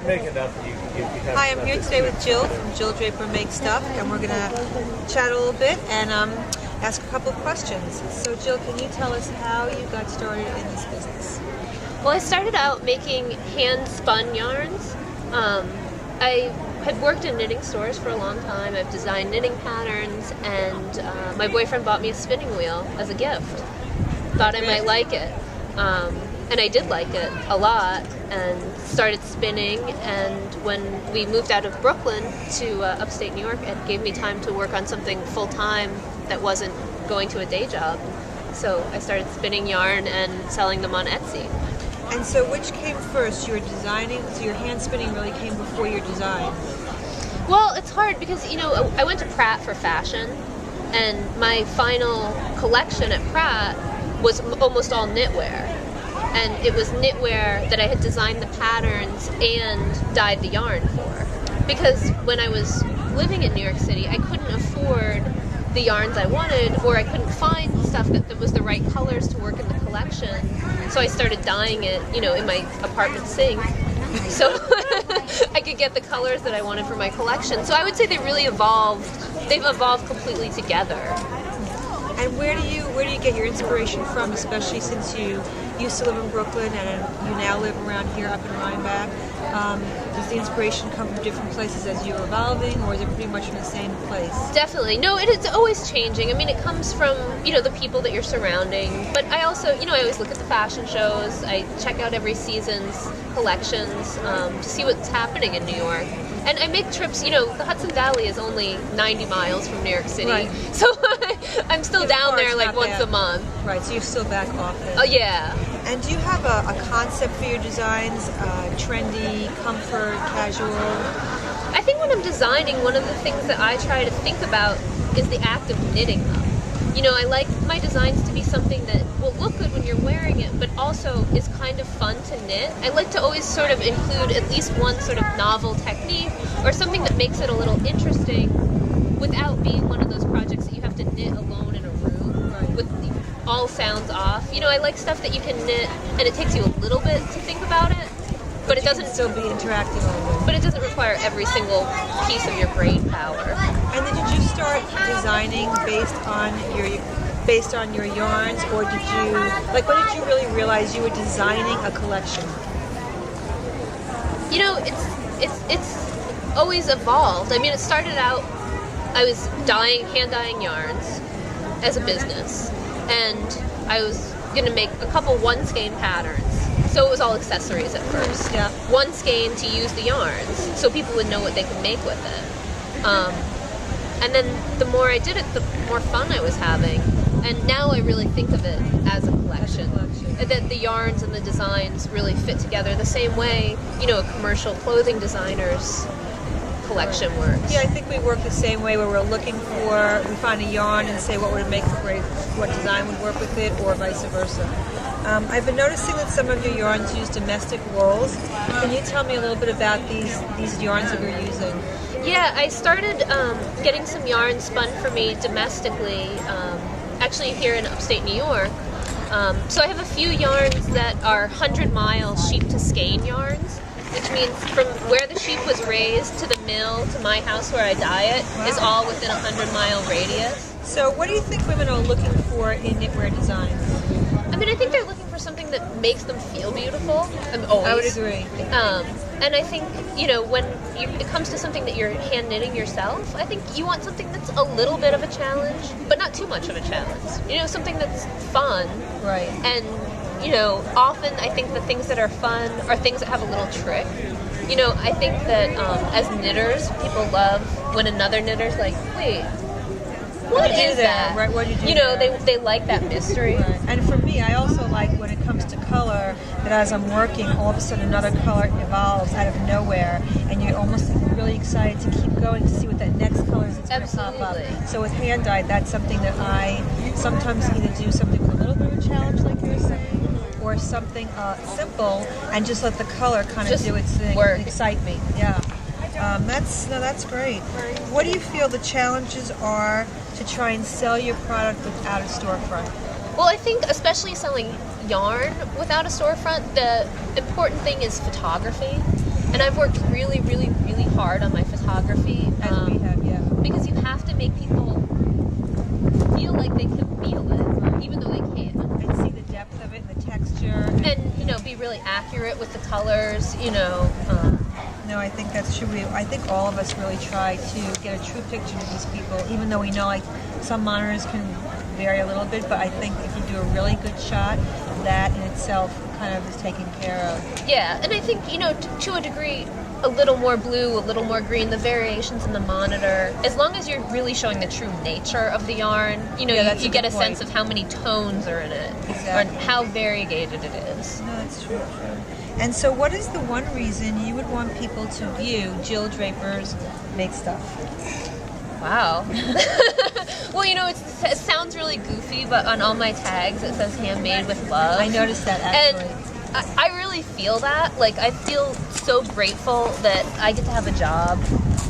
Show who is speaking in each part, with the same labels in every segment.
Speaker 1: make enough that you have.
Speaker 2: Hi, I'm here today with Jill from Jill Draper Makes Stuff, and we're going to chat a little bit and ask a couple of questions. So, Jill, can you tell us how you got started in this business?
Speaker 3: Well, I started out making hand-spun yarns. I had worked in knitting stores for a long time. I've designed knitting patterns, and my boyfriend bought me a spinning wheel as a gift. Thought I might like it. And I did like it a lot, and started spinning, and when we moved out of Brooklyn to upstate New York, it gave me time to work on something full-time that wasn't going to a day job. So I started spinning yarn and selling them on Etsy.
Speaker 2: And so which came first? You were designing, so your hand spinning really came before your design?
Speaker 3: Well, it's hard because, I went to Pratt for fashion, and my final collection at Pratt was almost all knitwear. And it was knitwear that I had designed the patterns and dyed the yarn for. Because when I was living in New York City, I couldn't afford the yarns I wanted, or I couldn't find stuff that was the right colors to work in the collection. So I started dyeing it, in my apartment sink. So I could get the colors that I wanted for my collection. So I would say they really evolved. They've evolved completely together.
Speaker 2: And where do you get your inspiration from, especially since you used to live in Brooklyn and you now live around here up in Rhinebeck? Does the inspiration come from different places as you're evolving, or is it pretty much in the same place?
Speaker 3: Definitely. No, it's always changing. I mean, it comes from, the people that you're surrounding. But I also, I always look at the fashion shows. I check out every season's collections to see what's happening in New York. And I make trips, the Hudson Valley is only 90 miles from New York City.
Speaker 2: Right.
Speaker 3: So I'm still down there like once a month.
Speaker 2: Right, so you're still back often.
Speaker 3: Oh, yeah.
Speaker 2: And do you have a concept for your designs? Trendy, comfort, casual?
Speaker 3: I think when I'm designing, one of the things that I try to think about is the act of knitting them. I like my designs to be something that will look good when you're wearing it, but also is kind of fun to knit. I like to always sort of include at least one sort of novel technique or something that makes it a little interesting without being one of those projects that you have to knit alone in a room with all sounds off. I like stuff that you can knit and it takes you a little bit to think about it, but it doesn't
Speaker 2: still be interactive on it.
Speaker 3: But it doesn't require every single piece of your brain power.
Speaker 2: And then did you start designing based on your yarns, or did you when did you really realize you were designing a collection?
Speaker 3: It's always evolved. I mean, it started out, I was hand dyeing yarns as a business, and I was going to make a couple one skein patterns. So it was all accessories at first.
Speaker 2: Yeah.
Speaker 3: One skein to use the yarns, so people would know what they could make with it. And then the more I did it, the more fun I was having. And now I really think of it as a collection. That the yarns and the designs really fit together the same way, a commercial clothing designer's collection works.
Speaker 2: Yeah, I think we work the same way, where we find a yarn and say what would make what design would work with it, or vice versa. I've been noticing that some of your yarns use domestic wools. Can you tell me a little bit about these yarns that you're using?
Speaker 3: Yeah, I started getting some yarn spun for me domestically, actually here in upstate New York. So I have a few yarns that are 100-mile sheep to skein yarns, which means from where the sheep was raised to the mill to my house where I dye it is all within a 100-mile radius.
Speaker 2: So what do you think women are looking for in knitwear designs?
Speaker 3: I mean, I think they're looking for something that makes them feel beautiful. I
Speaker 2: would agree.
Speaker 3: And I think, when it comes to something that you're hand knitting yourself, I think you want something that's a little bit of a challenge, but not too much of a challenge. Something that's fun.
Speaker 2: Right.
Speaker 3: And, often I think the things that are fun are things that have a little trick. I think that as knitters, people love when another knitter's like, wait, what is that?
Speaker 2: Right, what do you do?
Speaker 3: They like that mystery.
Speaker 2: Right. And for me, I also like when it comes to color, that as I'm working, all of a sudden another color evolves out of nowhere, and you're almost really excited to keep going to see what that next color is that's going to pop up. So with hand dyed, that's something that I sometimes either do something with a little bit of a challenge, like you were saying, or something simple, and just let the color kind of do its thing, and excite me. Yeah. That's great. What do you feel the challenges are to try and sell your product without a storefront?
Speaker 3: Well, I think especially selling yarn without a storefront, the important thing is photography. And I've worked really, really, really hard on my photography.
Speaker 2: As we have, yeah.
Speaker 3: Because you have to make people feel like they can feel it, even though they can't.
Speaker 2: And see the depth of it and the texture.
Speaker 3: And, you know, be really accurate with the colors, you know.
Speaker 2: No, I think that's true. I think all of us really try to get a true picture of these people, even though we know like some monitors can vary a little bit, but I think if you do a really good shot, that in itself kind of is taken care of.
Speaker 3: Yeah, and I think, you know, to a degree, a little more blue, a little more green, the variations in the monitor, as long as you're really showing the true nature of the yarn, you know, you get a sense of how many tones are in it,
Speaker 2: Exactly.
Speaker 3: or how variegated it is.
Speaker 2: No, that's true. And so what is the one reason you would want people to view Jill Draper's Makes Stuff?
Speaker 3: Wow. Well, you know, it sounds really goofy, but on all my tags it says handmade with love.
Speaker 2: I noticed that, actually.
Speaker 3: And I really feel that. Like, I feel so grateful that I get to have a job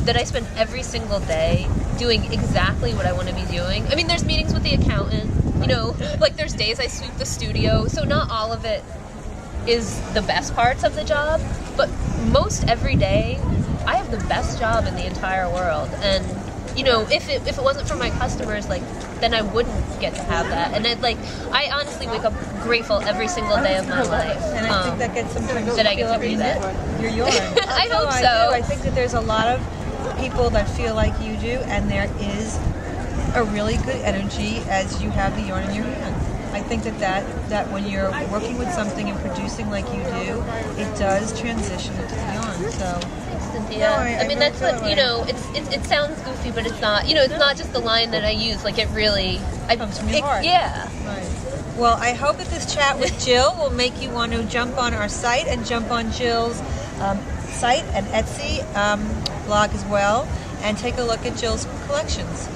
Speaker 3: that I spend every single day doing exactly what I want to be doing. I mean, there's meetings with the accountant, you know, like there's days I sweep the studio, so not all of it is the best parts of the job, but most every day I have the best job in the entire world. And you know, if it wasn't for my customers, like, then I wouldn't get to have that. And I honestly wake up grateful every single day of my life.
Speaker 2: And I think that gets sometimes
Speaker 3: that I get to do that.
Speaker 2: Your yarn.
Speaker 3: I hope so.
Speaker 2: I do. I think that there's a lot of people that feel like you do, and there is a really good energy as you have the yarn in your hand. I think that when you're working with something and producing like you do, it does transition into the yarn. So.
Speaker 3: Yeah,
Speaker 2: No,
Speaker 3: I mean, that's what, you know, it sounds goofy, but it's not, you know, it's not just the line that I use, like, it really
Speaker 2: comes from your heart.
Speaker 3: Yeah.
Speaker 2: Right. Well, I hope that this chat with Jill will make you want to jump on our site and jump on Jill's site and Etsy blog as well, and take a look at Jill's collections.